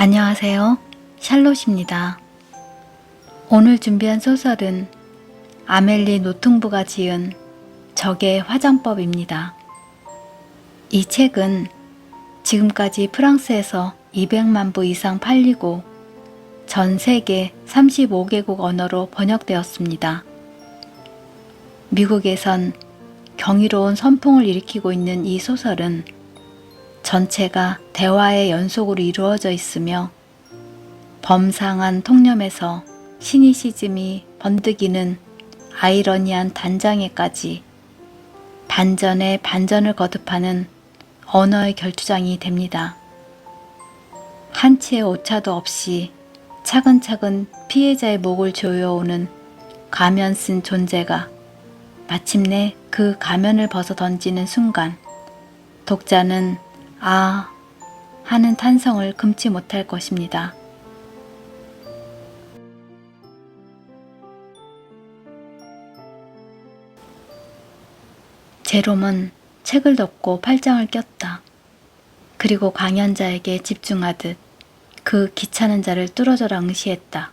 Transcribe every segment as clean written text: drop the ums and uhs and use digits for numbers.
안녕하세요. 샬롯입니다. 오늘 준비한 소설은 아멜리 노퉁부가 지은 적의 화장법입니다. 이 책은 지금까지 프랑스에서 200만 부 이상 팔리고 전 세계 35개국 언어로 번역되었습니다. 미국에선 경이로운 선풍을 일으키고 있는 이 소설은 전체가 대화의 연속으로 이루어져 있으며 범상한 통념에서 시니시즘이 번득이는 아이러니한 단장에까지 반전에 반전을 거듭하는 언어의 결투장이 됩니다. 한치의 오차도 없이 차근차근 피해자의 목을 조여오는 가면 쓴 존재가 마침내 그 가면을 벗어 던지는 순간 독자는 아 하는 탄성을 금치 못할 것입니다. 제롬은 책을 덮고 팔짱을 꼈다. 그리고 강연자에게 집중하듯 그 귀찮은 자를 뚫어져라 응시했다.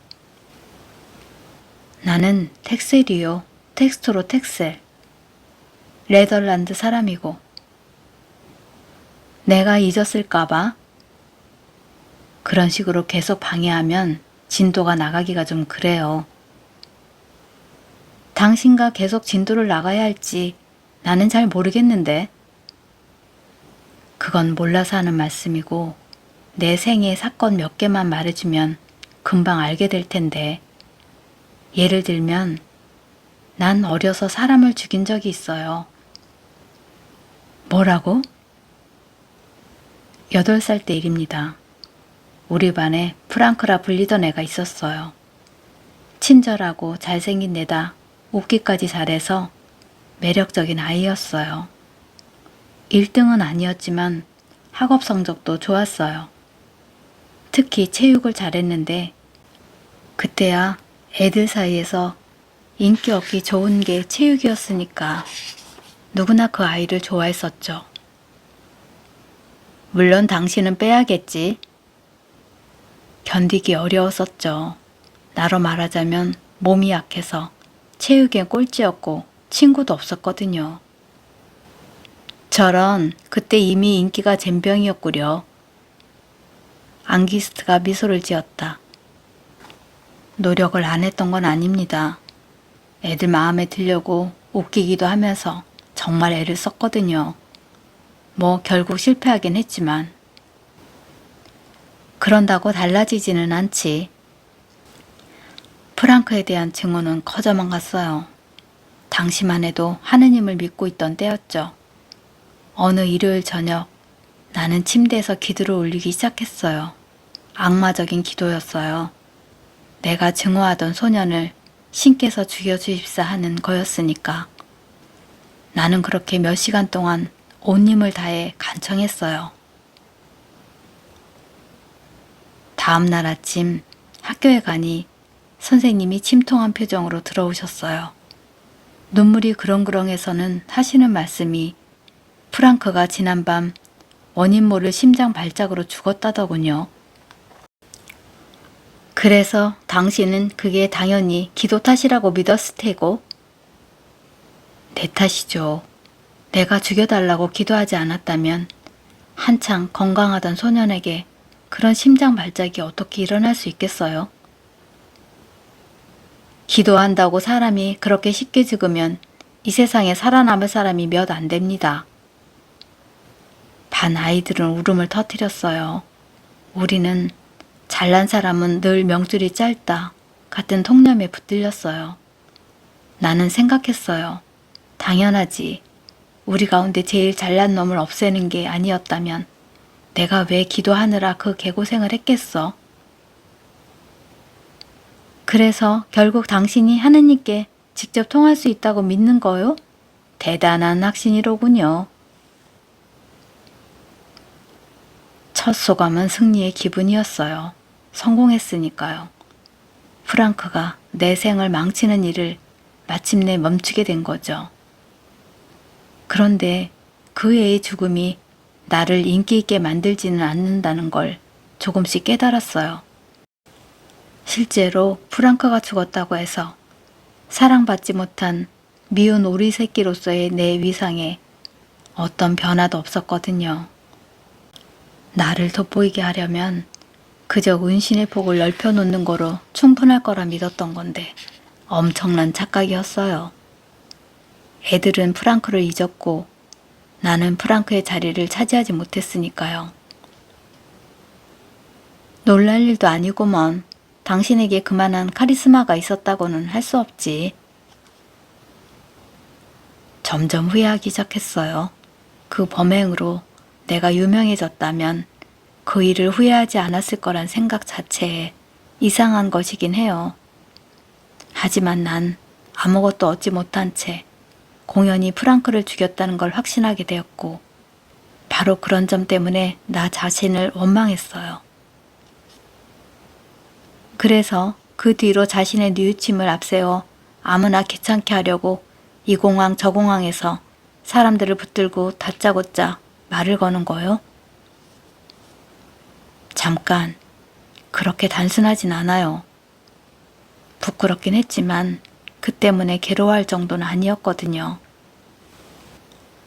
나는 텍셀이요. 텍스토로 텍셀. 네덜란드 사람이고 내가 잊었을까봐 그런 식으로 계속 방해하면 진도가 나가기가 좀 그래요. 당신과 계속 진도를 나가야 할지 나는 잘 모르겠는데. 그건 몰라서 하는 말씀이고 내 생애 사건 몇 개만 말해주면 금방 알게 될 텐데. 예를 들면 난 어려서 사람을 죽인 적이 있어요. 뭐라고? 8살 때 일입니다. 우리 반에 프랑크라 불리던 애가 있었어요. 친절하고 잘생긴 애다 웃기까지 잘해서 매력적인 아이였어요. 1등은 아니었지만 학업 성적도 좋았어요. 특히 체육을 잘했는데 그때야 애들 사이에서 인기 얻기 좋은 게 체육이었으니까 누구나 그 아이를 좋아했었죠. 물론 당신은 빼야겠지. 견디기 어려웠었죠. 나로 말하자면 몸이 약해서 체육엔 꼴찌였고 친구도 없었거든요. 저런 그때 이미 인기가 젬병이었구려. 앙기스트가 미소를 지었다. 노력을 안 했던 건 아닙니다. 애들 마음에 들려고 웃기기도 하면서 정말 애를 썼거든요. 뭐 결국 실패하긴 했지만 그런다고 달라지지는 않지. 프랑크에 대한 증오는 커져만 갔어요. 당시만 해도 하느님을 믿고 있던 때였죠. 어느 일요일 저녁 나는 침대에서 기도를 올리기 시작했어요. 악마적인 기도였어요. 내가 증오하던 소년을 신께서 죽여주십사 하는 거였으니까. 나는 그렇게 몇 시간 동안 온 힘을 다해 간청했어요. 다음 날 아침 학교에 가니 선생님이 침통한 표정으로 들어오셨어요. 눈물이 그렁그렁해서는 하시는 말씀이 프랑크가 지난밤 원인 모를 심장 발작으로 죽었다더군요. 그래서 당신은 그게 당연히 기도 탓이라고 믿었을 테고. 내 탓이죠. 내가 죽여달라고 기도하지 않았다면 한창 건강하던 소년에게 그런 심장 발작이 어떻게 일어날 수 있겠어요? 기도한다고 사람이 그렇게 쉽게 죽으면 이 세상에 살아남을 사람이 몇 안 됩니다. 반 아이들은 울음을 터뜨렸어요. 우리는 잘난 사람은 늘 명줄이 짧다 같은 통념에 붙들렸어요. 나는 생각했어요. 당연하지. 우리 가운데 제일 잘난 놈을 없애는 게 아니었다면 내가 왜 기도하느라 그 개고생을 했겠어? 그래서 결국 당신이 하느님께 직접 통할 수 있다고 믿는 거요? 대단한 확신이로군요. 첫 소감은 승리의 기분이었어요. 성공했으니까요. 프랑크가 내 생을 망치는 일을 마침내 멈추게 된 거죠. 그런데 그 애의 죽음이 나를 인기 있게 만들지는 않는다는 걸 조금씩 깨달았어요. 실제로 프랑크가 죽었다고 해서 사랑받지 못한 미운 오리 새끼로서의 내 위상에 어떤 변화도 없었거든요. 나를 돋보이게 하려면 그저 은신의 폭을 넓혀놓는 거로 충분할 거라 믿었던 건데 엄청난 착각이었어요. 애들은 프랑크를 잊었고 나는 프랑크의 자리를 차지하지 못했으니까요. 놀랄 일도 아니구먼. 당신에게 그만한 카리스마가 있었다고는 할 수 없지. 점점 후회하기 시작했어요. 그 범행으로 내가 유명해졌다면 그 일을 후회하지 않았을 거란 생각 자체에 이상한 것이긴 해요. 하지만 난 아무것도 얻지 못한 채 공연히 프랑크를 죽였다는 걸 확신하게 되었고 바로 그런 점 때문에 나 자신을 원망했어요. 그래서 그 뒤로 자신의 뉘우침을 앞세워 아무나 귀찮게 하려고 이 공항 저 공항에서 사람들을 붙들고 다짜고짜 말을 거는 거요? 잠깐, 그렇게 단순하진 않아요. 부끄럽긴 했지만 그 때문에 괴로워할 정도는 아니었거든요.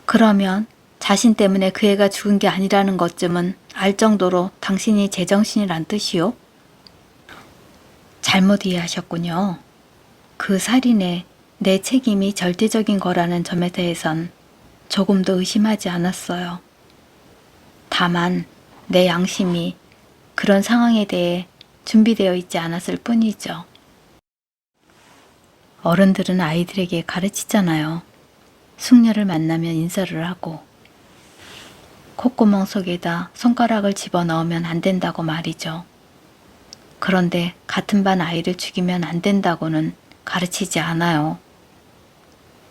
그러면 자신 때문에 그 애가 죽은 게 아니라는 것쯤은 알 정도로 당신이 제정신이란 뜻이요? 잘못 이해하셨군요. 그 살인에 내 책임이 절대적인 거라는 점에 대해선 조금도 의심하지 않았어요. 다만 내 양심이 그런 상황에 대해 준비되어 있지 않았을 뿐이죠. 어른들은 아이들에게 가르치잖아요. 숙녀를 만나면 인사를 하고 콧구멍 속에다 손가락을 집어넣으면 안 된다고 말이죠. 그런데 같은 반 아이를 죽이면 안 된다고는 가르치지 않아요.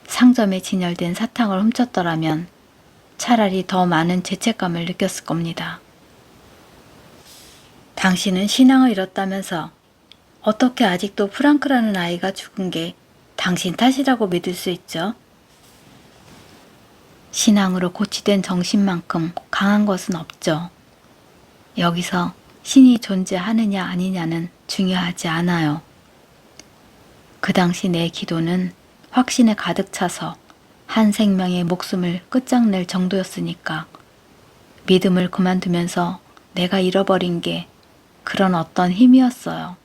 상점에 진열된 사탕을 훔쳤더라면 차라리 더 많은 죄책감을 느꼈을 겁니다. 당신은 신앙을 잃었다면서 어떻게 아직도 프랑크라는 아이가 죽은 게 당신 탓이라고 믿을 수 있죠? 신앙으로 고치된 정신만큼 강한 것은 없죠. 여기서 신이 존재하느냐 아니냐는 중요하지 않아요. 그 당시 내 기도는 확신에 가득 차서 한 생명의 목숨을 끝장낼 정도였으니까 믿음을 그만두면서 내가 잃어버린 게 그런 어떤 힘이었어요.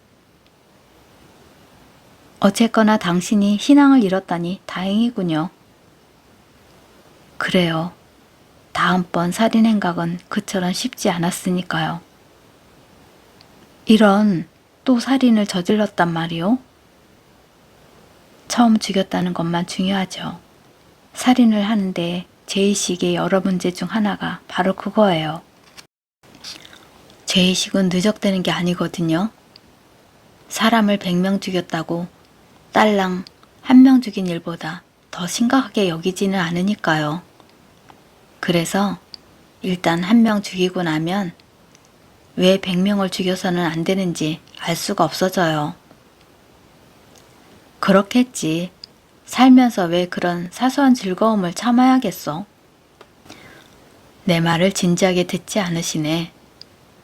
어쨌거나 당신이 신앙을 잃었다니 다행이군요. 그래요. 다음번 살인 행각은 그처럼 쉽지 않았으니까요. 이런 또 살인을 저질렀단 말이요? 처음 죽였다는 것만 중요하죠. 살인을 하는데 죄의식의 여러 문제 중 하나가 바로 그거예요. 죄의식은 누적되는 게 아니거든요. 사람을 100명 죽였다고 딸랑 1명 죽인 일보다 더 심각하게 여기지는 않으니까요. 그래서 일단 1명 죽이고 나면 왜 100명을 죽여서는 안 되는지 알 수가 없어져요. 그렇겠지. 살면서 왜 그런 사소한 즐거움을 참아야겠어? 내 말을 진지하게 듣지 않으시네.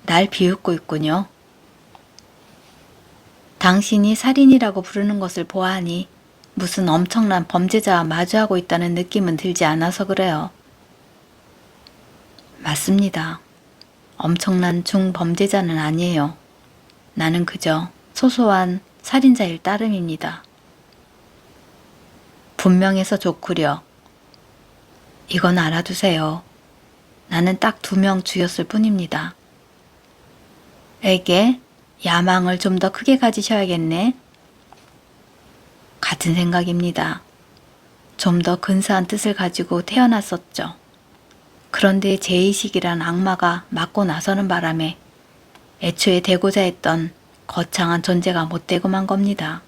날 비웃고 있군요. 당신이 살인이라고 부르는 것을 보아하니 무슨 엄청난 범죄자와 마주하고 있다는 느낌은 들지 않아서 그래요. 맞습니다. 엄청난 중범죄자는 아니에요. 나는 그저 소소한 살인자일 따름입니다. 분명해서 좋구려. 이건 알아두세요. 나는 딱 2명 죽였을 뿐입니다. 에게 야망을 좀 더 크게 가지셔야겠네. 같은 생각입니다. 좀 더 근사한 뜻을 가지고 태어났었죠. 그런데 죄의식이란 악마가 맞고 나서는 바람에 애초에 되고자 했던 거창한 존재가 못되고 만 겁니다.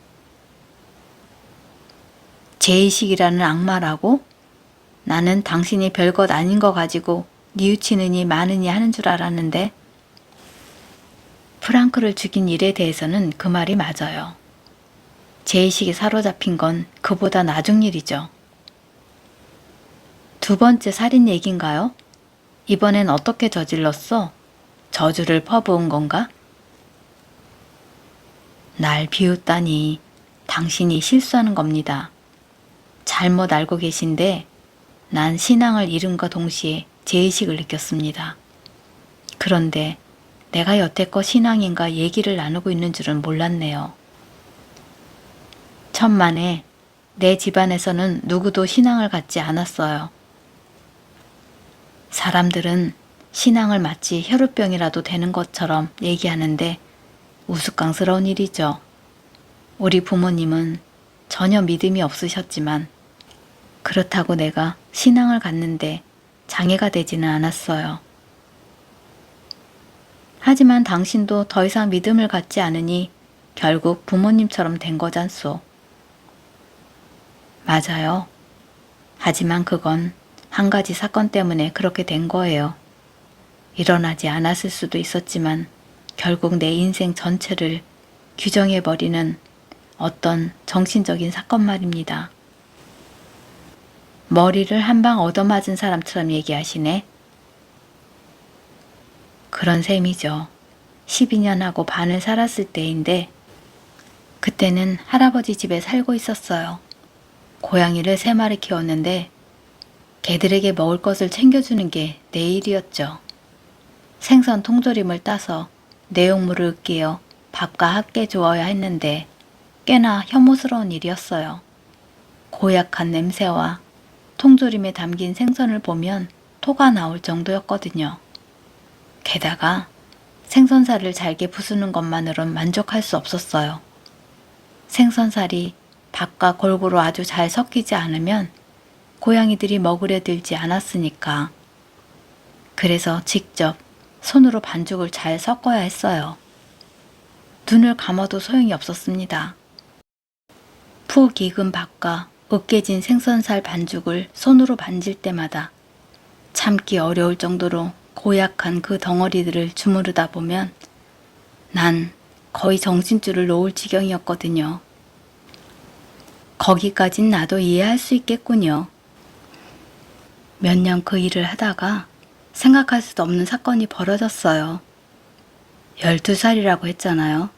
죄의식이라는 악마라고? 나는 당신이 별것 아닌 거 가지고 뉘우치느니 마느니 하는 줄 알았는데 프랑크를 죽인 일에 대해서는 그 말이 맞아요. 죄의식이 사로잡힌 건 그보다 나중 일이죠. 2번째 살인 얘긴가요? 이번엔 어떻게 저질렀어? 저주를 퍼부은 건가? 날 비웃다니 당신이 실수하는 겁니다. 잘못 알고 계신데 난 신앙을 잃음과 동시에 죄의식을 느꼈습니다. 그런데 내가 여태껏 신앙인과 얘기를 나누고 있는 줄은 몰랐네요. 천만에 내 집안에서는 누구도 신앙을 갖지 않았어요. 사람들은 신앙을 마치 혈우병이라도 되는 것처럼 얘기하는데 우스꽝스러운 일이죠. 우리 부모님은 전혀 믿음이 없으셨지만 그렇다고 내가 신앙을 갖는데 장애가 되지는 않았어요. 하지만 당신도 더 이상 믿음을 갖지 않으니 결국 부모님처럼 된 거잖소. 맞아요. 하지만 그건 한 가지 사건 때문에 그렇게 된 거예요. 일어나지 않았을 수도 있었지만 결국 내 인생 전체를 규정해버리는 어떤 정신적인 사건 말입니다. 머리를 한 방 얻어맞은 사람처럼 얘기하시네. 그런 셈이죠. 12년하고 반을 살았을 때인데 그때는 할아버지 집에 살고 있었어요. 고양이를 3마리 키웠는데 개들에게 먹을 것을 챙겨주는 게 내 일이었죠. 생선 통조림을 따서 내용물을 으깨어 밥과 함께 주어야 했는데 꽤나 혐오스러운 일이었어요. 고약한 냄새와 통조림에 담긴 생선을 보면 토가 나올 정도였거든요. 게다가 생선살을 잘게 부수는 것만으론 만족할 수 없었어요. 생선살이 밥과 골고루 아주 잘 섞이지 않으면 고양이들이 먹으려 들지 않았으니까. 그래서 직접 손으로 반죽을 잘 섞어야 했어요. 눈을 감아도 소용이 없었습니다. 푹 익은 밥과 으깨진 생선살 반죽을 손으로 만질 때마다 참기 어려울 정도로 고약한 그 덩어리들을 주무르다 보면 난 거의 정신줄을 놓을 지경이었거든요. 거기까진 나도 이해할 수 있겠군요. 몇 년 그 일을 하다가 생각할 수도 없는 사건이 벌어졌어요. 12살이라고 했잖아요.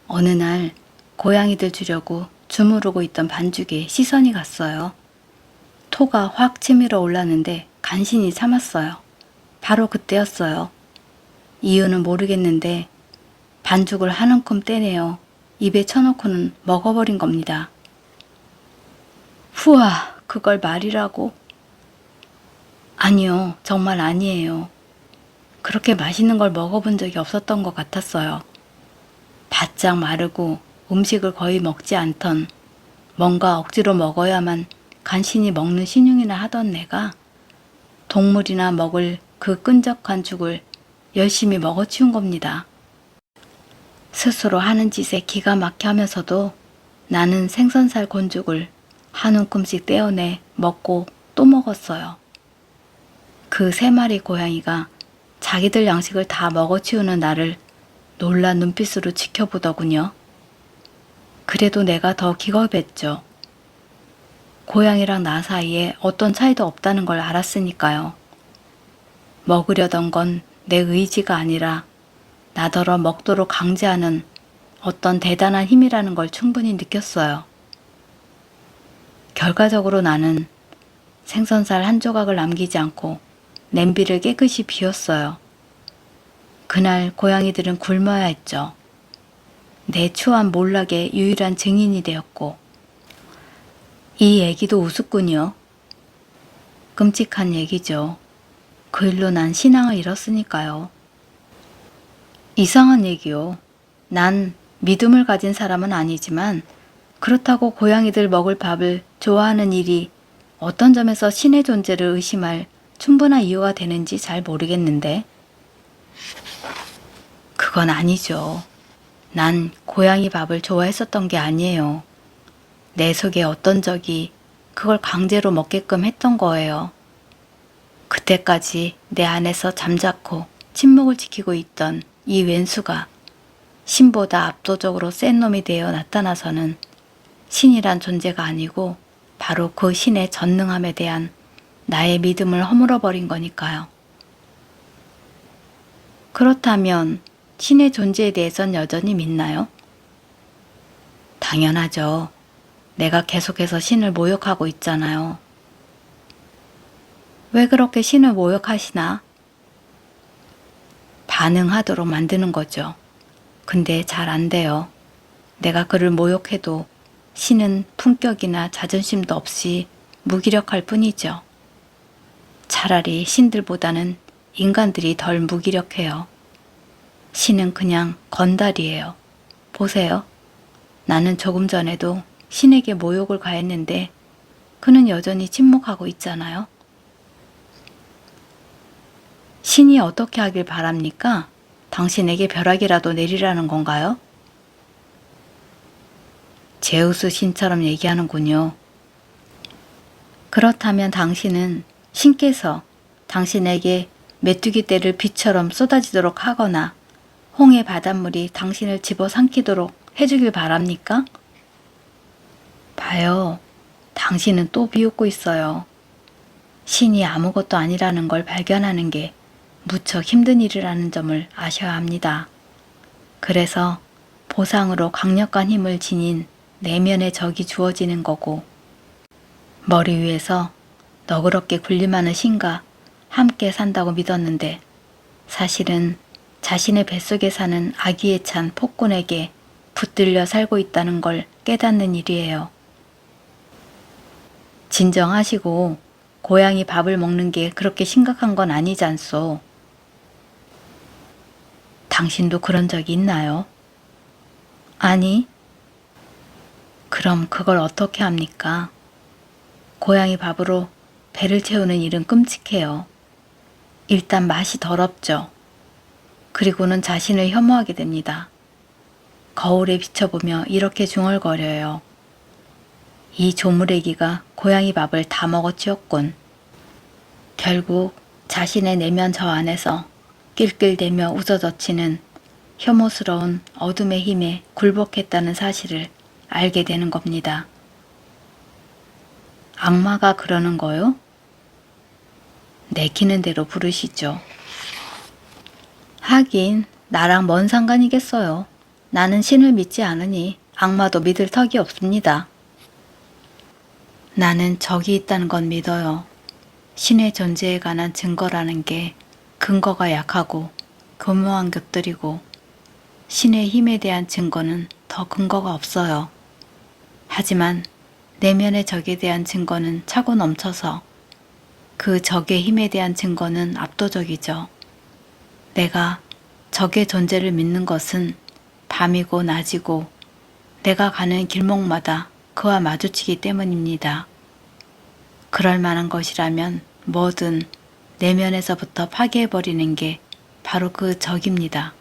어느 날 고양이들 주려고 주무르고 있던 반죽에 시선이 갔어요. 토가 확 치밀어 올랐는데 간신히 참았어요. 바로 그때였어요. 이유는 모르겠는데 반죽을 한 움큼 떼내어 입에 쳐놓고는 먹어버린 겁니다. 후아, 그걸 말이라고? 아니요, 정말 아니에요. 그렇게 맛있는 걸 먹어본 적이 없었던 것 같았어요. 바짝 마르고 음식을 거의 먹지 않던, 뭔가 억지로 먹어야만 간신히 먹는 신용이나 하던 내가 동물이나 먹을 그 끈적한 죽을 열심히 먹어치운 겁니다. 스스로 하는 짓에 기가 막혀 하면서도 나는 생선살 곤죽을 한 움큼씩 떼어내 먹고 또 먹었어요. 그 3마리 고양이가 자기들 양식을 다 먹어치우는 나를 놀란 눈빛으로 지켜보더군요. 그래도 내가 더 기겁했죠. 고양이랑 나 사이에 어떤 차이도 없다는 걸 알았으니까요. 먹으려던 건 내 의지가 아니라 나더러 먹도록 강제하는 어떤 대단한 힘이라는 걸 충분히 느꼈어요. 결과적으로 나는 생선살 한 조각을 남기지 않고 냄비를 깨끗이 비웠어요. 그날 고양이들은 굶어야 했죠. 내 추한 몰락의 유일한 증인이 되었고, 이 얘기도 우습군요. 끔찍한 얘기죠. 그 일로 난 신앙을 잃었으니까요. 이상한 얘기요. 난 믿음을 가진 사람은 아니지만 그렇다고 고양이들 먹을 밥을 좋아하는 일이 어떤 점에서 신의 존재를 의심할 충분한 이유가 되는지 잘 모르겠는데. 그건 아니죠. 난 고양이 밥을 좋아했었던 게 아니에요. 내 속에 어떤 적이 그걸 강제로 먹게끔 했던 거예요. 그때까지 내 안에서 잠자코 침묵을 지키고 있던 이 왼수가 신보다 압도적으로 센 놈이 되어 나타나서는 신이란 존재가 아니고 바로 그 신의 전능함에 대한 나의 믿음을 허물어버린 거니까요. 그렇다면 신의 존재에 대해선 여전히 믿나요? 당연하죠. 내가 계속해서 신을 모욕하고 있잖아요. 왜 그렇게 신을 모욕하시나? 반응하도록 만드는 거죠. 근데 잘 안 돼요. 내가 그를 모욕해도 신은 품격이나 자존심도 없이 무기력할 뿐이죠. 차라리 신들보다는 인간들이 덜 무기력해요. 신은 그냥 건달이에요. 보세요. 나는 조금 전에도 신에게 모욕을 가했는데 그는 여전히 침묵하고 있잖아요. 신이 어떻게 하길 바랍니까? 당신에게 벼락이라도 내리라는 건가요? 제우스 신처럼 얘기하는군요. 그렇다면 당신은 신께서 당신에게 메뚜기 떼를 비처럼 쏟아지도록 하거나 홍해 바닷물이 당신을 집어삼키도록 해주길 바랍니까? 봐요. 당신은 또 비웃고 있어요. 신이 아무것도 아니라는 걸 발견하는 게 무척 힘든 일이라는 점을 아셔야 합니다. 그래서 보상으로 강력한 힘을 지닌 내면의 적이 주어지는 거고, 머리 위에서 너그럽게 군림하는 신과 함께 산다고 믿었는데 사실은 자신의 뱃속에 사는 아기에 찬 폭군에게 붙들려 살고 있다는 걸 깨닫는 일이에요. 진정하시고 고양이 밥을 먹는 게 그렇게 심각한 건 아니잖소. 당신도 그런 적이 있나요? 아니. 그럼 그걸 어떻게 합니까? 고양이 밥으로 배를 채우는 일은 끔찍해요. 일단 맛이 더럽죠. 그리고는 자신을 혐오하게 됩니다. 거울에 비춰보며 이렇게 중얼거려요. 이 조물애기가 고양이 밥을 다 먹어치웠군. 결국 자신의 내면 저 안에서 낄낄대며 웃어젖히는 혐오스러운 어둠의 힘에 굴복했다는 사실을 알게 되는 겁니다. 악마가 그러는 거요? 내키는 대로 부르시죠. 하긴 나랑 뭔 상관이겠어요. 나는 신을 믿지 않으니 악마도 믿을 턱이 없습니다. 나는 적이 있다는 건 믿어요. 신의 존재에 관한 증거라는 게 근거가 약하고 교묘한 것들이고 신의 힘에 대한 증거는 더 근거가 없어요. 하지만 내면의 적에 대한 증거는 차고 넘쳐서 그 적의 힘에 대한 증거는 압도적이죠. 내가 적의 존재를 믿는 것은 밤이고 낮이고 내가 가는 길목마다 그와 마주치기 때문입니다. 그럴 만한 것이라면 뭐든 내면에서부터 파괴해버리는 게 바로 그 적입니다.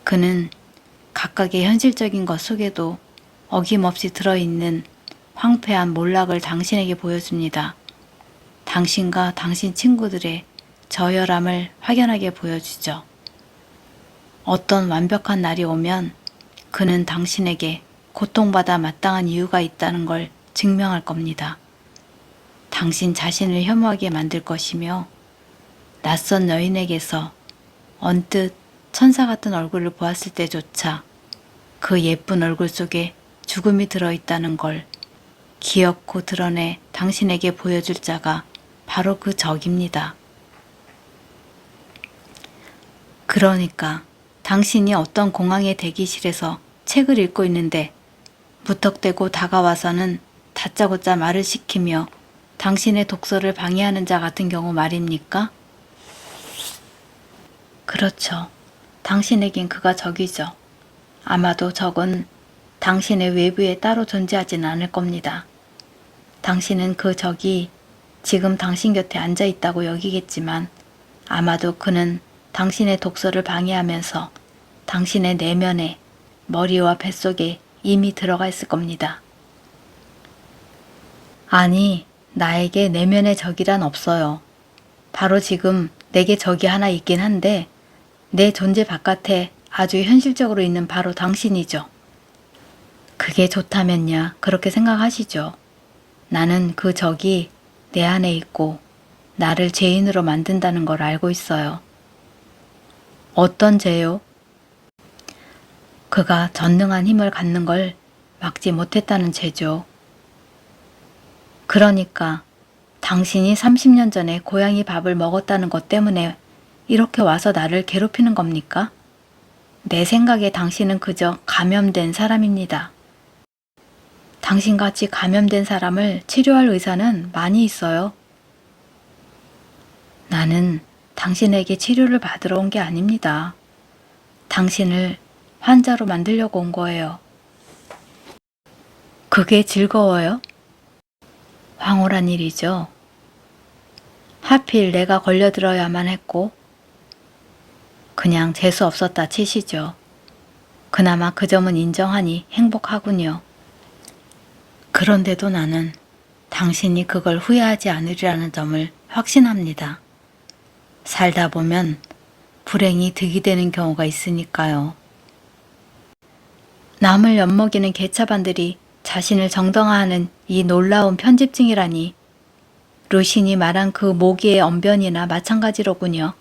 그는 각각의 현실적인 것 속에도 어김없이 들어있는 황폐한 몰락을 당신에게 보여줍니다. 당신과 당신 친구들의 저열함을 확연하게 보여주죠. 어떤 완벽한 날이 오면 그는 당신에게 고통받아 마땅한 이유가 있다는 걸 증명할 겁니다. 당신 자신을 혐오하게 만들 것이며 낯선 여인에게서 언뜻 천사 같은 얼굴을 보았을 때조차 그 예쁜 얼굴 속에 죽음이 들어있다는 걸 기어코 드러내 당신에게 보여줄 자가 바로 그 적입니다. 그러니까 당신이 어떤 공항의 대기실에서 책을 읽고 있는데 무턱대고 다가와서는 다짜고짜 말을 시키며 당신의 독서를 방해하는 자 같은 경우 말입니까? 그렇죠. 당신에겐 그가 적이죠. 아마도 적은 당신의 외부에 따로 존재하지는 않을 겁니다. 당신은 그 적이 지금 당신 곁에 앉아 있다고 여기겠지만 아마도 그는 당신의 독서를 방해하면서 당신의 내면에 머리와 뱃속에 이미 들어가 있을 겁니다. 아니, 나에게 내면의 적이란 없어요. 바로 지금 내게 적이 하나 있긴 한데 내 존재 바깥에 아주 현실적으로 있는 바로 당신이죠. 그게 좋다면야 그렇게 생각하시죠. 나는 그 적이 내 안에 있고 나를 죄인으로 만든다는 걸 알고 있어요. 어떤 죄요? 그가 전능한 힘을 갖는 걸 막지 못했다는 죄죠. 그러니까 당신이 30년 전에 고양이 밥을 먹었다는 것 때문에 이렇게 와서 나를 괴롭히는 겁니까? 내 생각에 당신은 그저 감염된 사람입니다. 당신같이 감염된 사람을 치료할 의사는 많이 있어요. 나는 당신에게 치료를 받으러 온 게 아닙니다. 당신을 환자로 만들려고 온 거예요. 그게 즐거워요? 황홀한 일이죠. 하필 내가 걸려들어야만 했고 그냥 재수 없었다 치시죠. 그나마 그 점은 인정하니 행복하군요. 그런데도 나는 당신이 그걸 후회하지 않으리라는 점을 확신합니다. 살다 보면 불행이 득이 되는 경우가 있으니까요. 남을 엿먹이는 개차반들이 자신을 정당화하는 이 놀라운 편집증이라니 루신이 말한 그 모기의 언변이나 마찬가지로군요.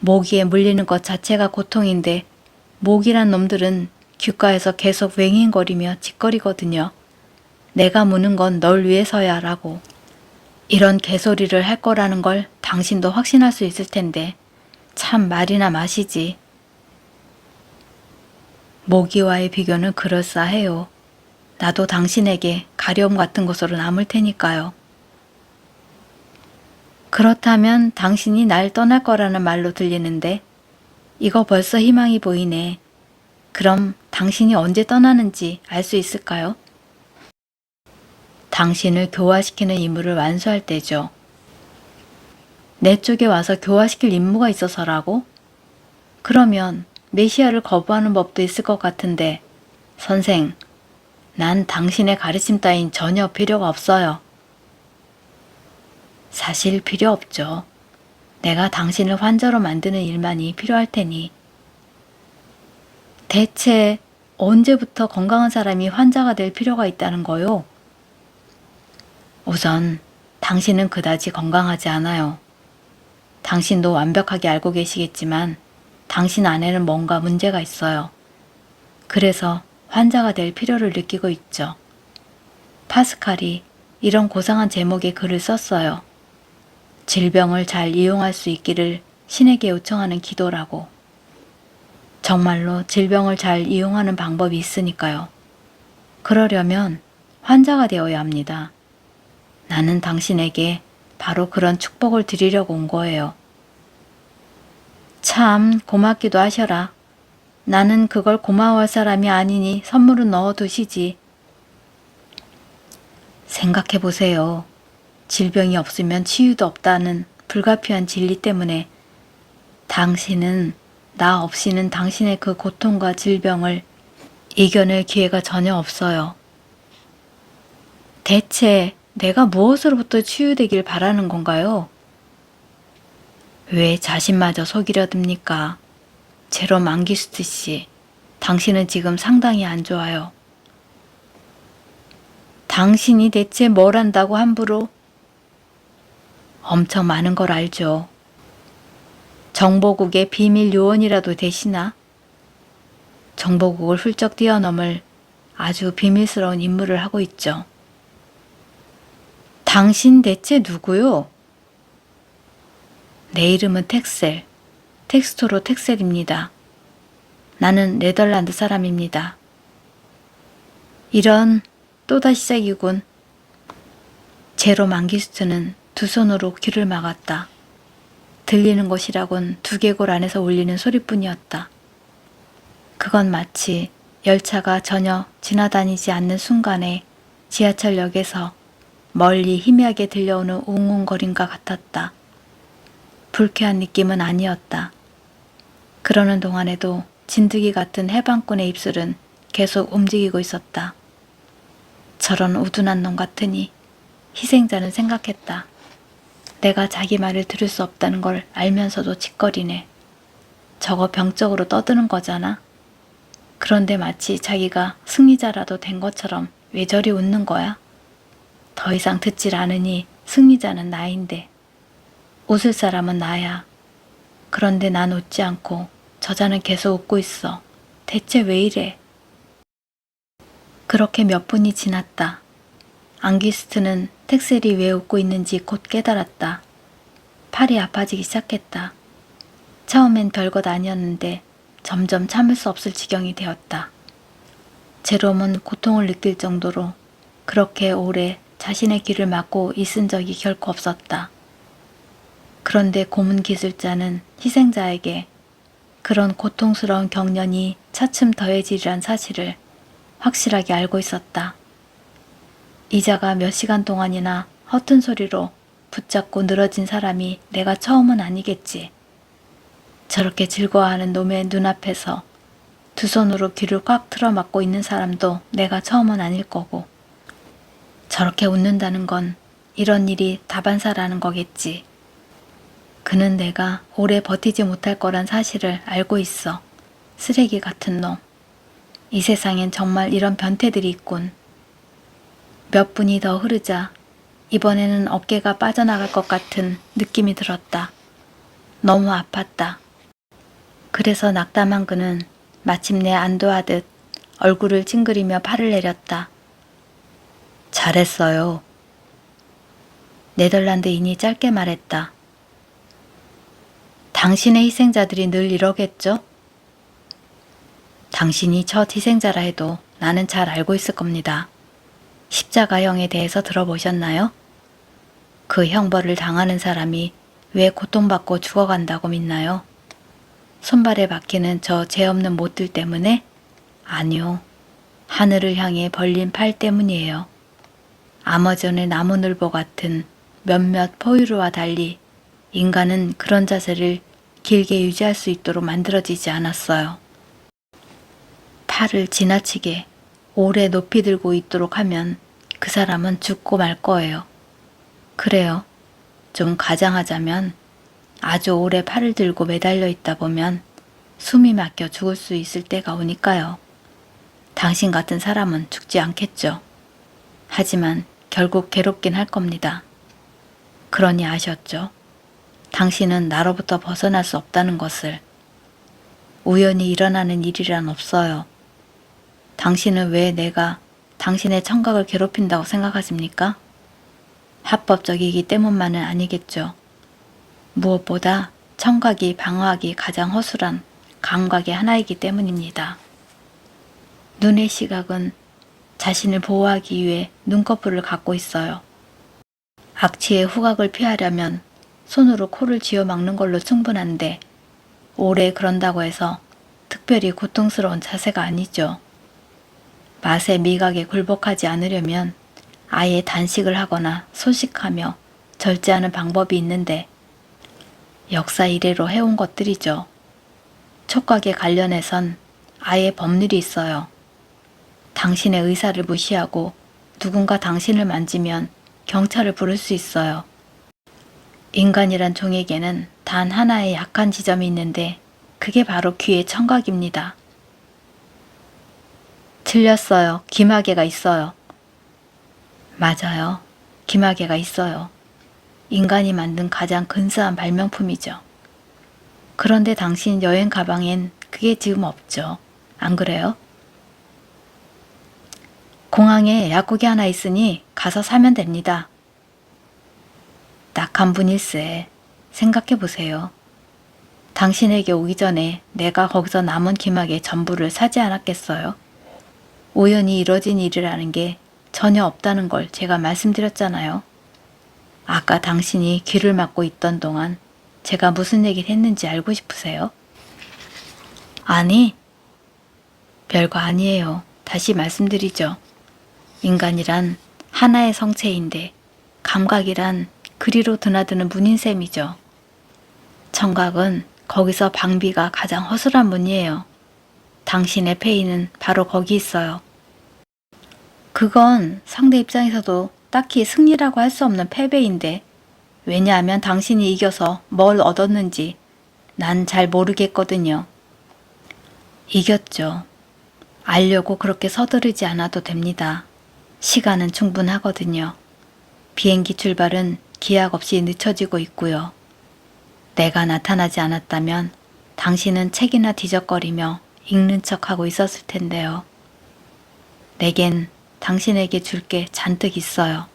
모기에 물리는 것 자체가 고통인데 모기란 놈들은 귓가에서 계속 웽웽거리며 짓거리거든요. 내가 무는 건 널 위해서야 라고. 이런 개소리를 할 거라는 걸 당신도 확신할 수 있을 텐데 참 말이나 마시지. 모기와의 비교는 그럴싸해요. 나도 당신에게 가려움 같은 것으로 남을 테니까요. 그렇다면 당신이 날 떠날 거라는 말로 들리는데 이거 벌써 희망이 보이네. 그럼 당신이 언제 떠나는지 알 수 있을까요? 당신을 교화시키는 임무를 완수할 때죠. 내 쪽에 와서 교화시킬 임무가 있어서라고? 그러면 메시아를 거부하는 법도 있을 것 같은데 선생, 난 당신의 가르침 따윈 전혀 필요가 없어요. 사실 필요 없죠. 내가 당신을 환자로 만드는 일만이 필요할 테니. 대체 언제부터 건강한 사람이 환자가 될 필요가 있다는 거요? 우선 당신은 그다지 건강하지 않아요. 당신도 완벽하게 알고 계시겠지만 당신 안에는 뭔가 문제가 있어요. 그래서 환자가 될 필요를 느끼고 있죠. 파스칼이 이런 고상한 제목의 글을 썼어요. 질병을 잘 이용할 수 있기를 신에게 요청하는 기도라고. 정말로 질병을 잘 이용하는 방법이 있으니까요. 그러려면 환자가 되어야 합니다. 나는 당신에게 바로 그런 축복을 드리려고 온 거예요. 참 고맙기도 하셔라. 나는 그걸 고마워할 사람이 아니니 선물은 넣어두시지. 생각해보세요. 질병이 없으면 치유도 없다는 불가피한 진리 때문에 당신은 나 없이는 당신의 그 고통과 질병을 이겨낼 기회가 전혀 없어요. 대체 내가 무엇으로부터 치유되길 바라는 건가요? 왜 자신마저 속이려 듭니까? 제롬 앙기스트 씨, 당신은 지금 상당히 안 좋아요. 당신이 대체 뭘 한다고 함부로? 엄청 많은 걸 알죠. 정보국의 비밀 요원이라도 되시나? 정보국을 훌쩍 뛰어넘을 아주 비밀스러운 임무를 하고 있죠. 당신 대체 누구요? 내 이름은 텍셀, 텍스토로 텍셀입니다. 나는 네덜란드 사람입니다. 이런 또다시 시작이군. 제롬 앙기스트는 두 손으로 귀를 막았다. 들리는 것이라곤 두개골 안에서 울리는 소리뿐이었다. 그건 마치 열차가 전혀 지나다니지 않는 순간에 지하철역에서 멀리 희미하게 들려오는 웅웅거림과 같았다. 불쾌한 느낌은 아니었다. 그러는 동안에도 진드기 같은 해방꾼의 입술은 계속 움직이고 있었다. 저런 우둔한 놈 같으니 희생자는 생각했다. 내가 자기 말을 들을 수 없다는 걸 알면서도 짓거리네. 저거 병적으로 떠드는 거잖아. 그런데 마치 자기가 승리자라도 된 것처럼 왜 저리 웃는 거야? 더 이상 듣질 않으니 승리자는 나인데 웃을 사람은 나야. 그런데 난 웃지 않고 저자는 계속 웃고 있어. 대체 왜 이래? 그렇게 몇 분이 지났다. 앙기스트는 텍셀이 왜 웃고 있는지 곧 깨달았다. 팔이 아파지기 시작했다. 처음엔 별것 아니었는데 점점 참을 수 없을 지경이 되었다. 제롬은 고통을 느낄 정도로 그렇게 오래 자신의 귀를 막고 있은 적이 결코 없었다. 그런데 고문 기술자는 희생자에게 그런 고통스러운 경련이 차츰 더해지리란 사실을 확실하게 알고 있었다. 이자가 몇 시간 동안이나 허튼 소리로 붙잡고 늘어진 사람이 내가 처음은 아니겠지. 저렇게 즐거워하는 놈의 눈앞에서 두 손으로 귀를 꽉 틀어막고 있는 사람도 내가 처음은 아닐 거고, 저렇게 웃는다는 건 이런 일이 다반사라는 거겠지. 그는 내가 오래 버티지 못할 거란 사실을 알고 있어. 쓰레기 같은 놈. 이 세상엔 정말 이런 변태들이 있군. 몇 분이 더 흐르자 이번에는 어깨가 빠져나갈 것 같은 느낌이 들었다. 너무 아팠다. 그래서 낙담한 그는 마침내 안도하듯 얼굴을 찡그리며 팔을 내렸다. 잘했어요. 네덜란드인이 짧게 말했다. 당신의 희생자들이 늘 이러겠죠? 당신이 첫 희생자라 해도 나는 잘 알고 있을 겁니다. 십자가형에 대해서 들어보셨나요? 그 형벌을 당하는 사람이 왜 고통받고 죽어간다고 믿나요? 손발에 박히는 저 죄 없는 못들 때문에? 아니요. 하늘을 향해 벌린 팔 때문이에요. 아마존의 나무늘보 같은 몇몇 포유류와 달리 인간은 그런 자세를 길게 유지할 수 있도록 만들어지지 않았어요. 팔을 지나치게 오래 높이 들고 있도록 하면 그 사람은 죽고 말 거예요. 그래요. 좀 가장하자면 아주 오래 팔을 들고 매달려 있다 보면 숨이 막혀 죽을 수 있을 때가 오니까요. 당신 같은 사람은 죽지 않겠죠. 하지만 결국 괴롭긴 할 겁니다. 그러니 아셨죠? 당신은 나로부터 벗어날 수 없다는 것을. 우연히 일어나는 일이란 없어요. 당신은 왜 내가 당신의 청각을 괴롭힌다고 생각하십니까? 합법적이기 때문만은 아니겠죠. 무엇보다 청각이 방어하기 가장 허술한 감각의 하나이기 때문입니다. 눈의 시각은 자신을 보호하기 위해 눈꺼풀을 갖고 있어요. 악취의 후각을 피하려면 손으로 코를 쥐어 막는 걸로 충분한데 오래 그런다고 해서 특별히 고통스러운 자세가 아니죠. 맛의 미각에 굴복하지 않으려면 아예 단식을 하거나 소식하며 절제하는 방법이 있는데 역사 이래로 해온 것들이죠. 촉각에 관련해선 아예 법률이 있어요. 당신의 의사를 무시하고 누군가 당신을 만지면 경찰을 부를 수 있어요. 인간이란 종에게는 단 하나의 약한 지점이 있는데 그게 바로 귀의 청각입니다. 틀렸어요. 귀마개가 있어요. 맞아요. 귀마개가 있어요. 인간이 만든 가장 근사한 발명품이죠. 그런데 당신 여행 가방엔 그게 지금 없죠. 안 그래요? 공항에 약국이 하나 있으니 가서 사면 됩니다. 낙한 분일세. 생각해 보세요. 당신에게 오기 전에 내가 거기서 남은 귀마개 전부를 사지 않았겠어요? 우연히 이뤄진 일이라는 게 전혀 없다는 걸 제가 말씀드렸잖아요. 아까 당신이 귀를 막고 있던 동안 제가 무슨 얘기를 했는지 알고 싶으세요? 아니, 별거 아니에요. 다시 말씀드리죠. 인간이란 하나의 성체인데 감각이란 그리로 드나드는 문인 셈이죠. 청각은 거기서 방비가 가장 허술한 문이에요. 당신의 폐인은 바로 거기 있어요. 그건 상대 입장에서도 딱히 승리라고 할 수 없는 패배인데 왜냐하면 당신이 이겨서 뭘 얻었는지 난 잘 모르겠거든요. 이겼죠. 알려고 그렇게 서두르지 않아도 됩니다. 시간은 충분하거든요. 비행기 출발은 기약 없이 늦춰지고 있고요. 내가 나타나지 않았다면 당신은 책이나 뒤적거리며 읽는 척하고 있었을 텐데요. 내겐 당신에게 줄 게 잔뜩 있어요.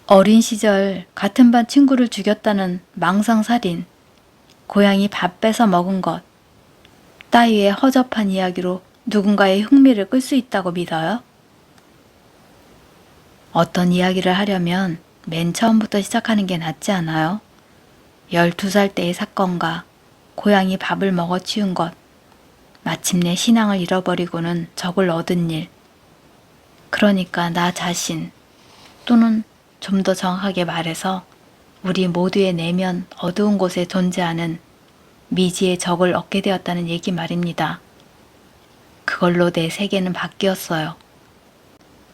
어린 시절 같은 반 친구를 죽였다는 망상살인, 고양이 밥 뺏어 먹은 것 따위의 허접한 이야기로 누군가의 흥미를 끌 수 있다고 믿어요? 어떤 이야기를 하려면 맨 처음부터 시작하는 게 낫지 않아요? 12살 때의 사건과 고양이 밥을 먹어 치운 것, 마침내 신앙을 잃어버리고는 적을 얻은 일. 그러니까 나 자신, 또는 좀 더 정확하게 말해서 우리 모두의 내면 어두운 곳에 존재하는 미지의 적을 얻게 되었다는 얘기 말입니다. 그걸로 내 세계는 바뀌었어요.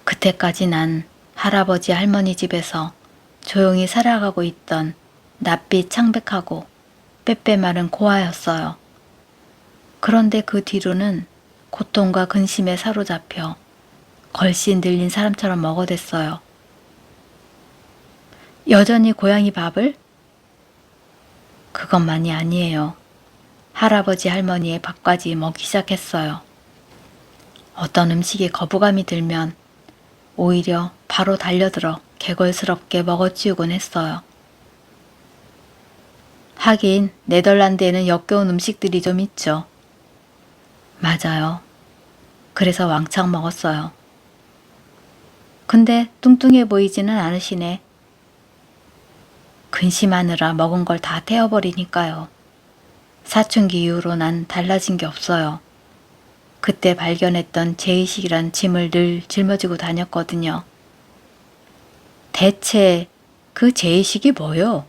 그때까지 난 할아버지 할머니 집에서 조용히 살아가고 있던 낯빛 창백하고 빼빼 마른 고아였어요. 그런데 그 뒤로는 고통과 근심에 사로잡혀 걸씬 늘린 사람처럼 먹어댔어요. 여전히 고양이 밥을? 그것만이 아니에요. 할아버지 할머니의 밥까지 먹기 시작했어요. 어떤 음식에 거부감이 들면 오히려 바로 달려들어 개걸스럽게 먹어치우곤 했어요. 하긴 네덜란드에는 역겨운 음식들이 좀 있죠. 맞아요. 그래서 왕창 먹었어요. 근데 뚱뚱해 보이지는 않으시네. 근심하느라 먹은 걸 다 태워버리니까요. 사춘기 이후로 난 달라진 게 없어요. 그때 발견했던 제의식이란 짐을 늘 짊어지고 다녔거든요. 대체 그 제의식이 뭐요?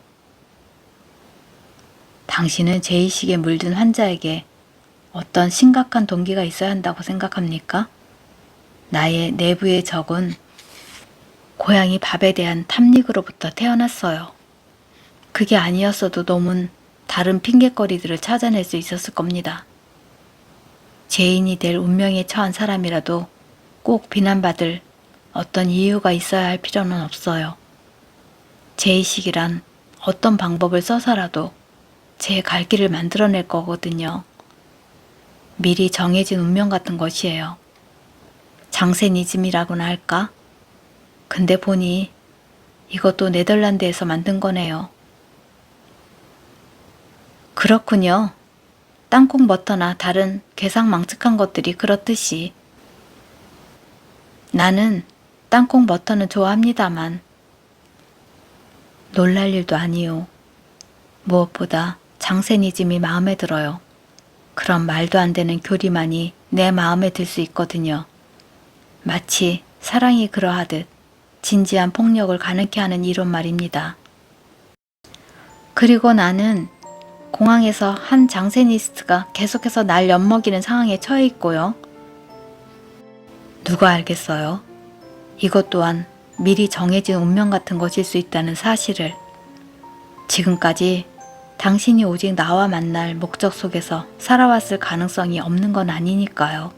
당신은 제의식에 물든 환자에게 어떤 심각한 동기가 있어야 한다고 생각합니까? 나의 내부의 적은 고양이 밥에 대한 탐닉으로부터 태어났어요. 그게 아니었어도 놈은 다른 핑곗거리들을 찾아낼 수 있었을 겁니다. 죄인이 될 운명에 처한 사람이라도 꼭 비난받을 어떤 이유가 있어야 할 필요는 없어요. 제의식이란 어떤 방법을 써서라도 제 갈 길을 만들어낼 거거든요. 미리 정해진 운명 같은 것이에요. 장세니즘이라고나 할까? 근데 보니 이것도 네덜란드에서 만든 거네요. 그렇군요. 땅콩 버터나 다른 괴상망측한 것들이 그렇듯이. 나는 땅콩 버터는 좋아합니다만 놀랄 일도 아니요. 무엇보다 장세니즘이 마음에 들어요. 그런 말도 안 되는 교리만이 내 마음에 들 수 있거든요. 마치 사랑이 그러하듯 진지한 폭력을 가능케 하는 이론 말입니다. 그리고 나는 공항에서 한 장세니스트가 계속해서 날 엿먹이는 상황에 처해 있고요. 누가 알겠어요? 이것 또한 미리 정해진 운명 같은 것일 수 있다는 사실을. 지금까지 당신이 오직 나와 만날 목적 속에서 살아왔을 가능성이 없는 건 아니니까요.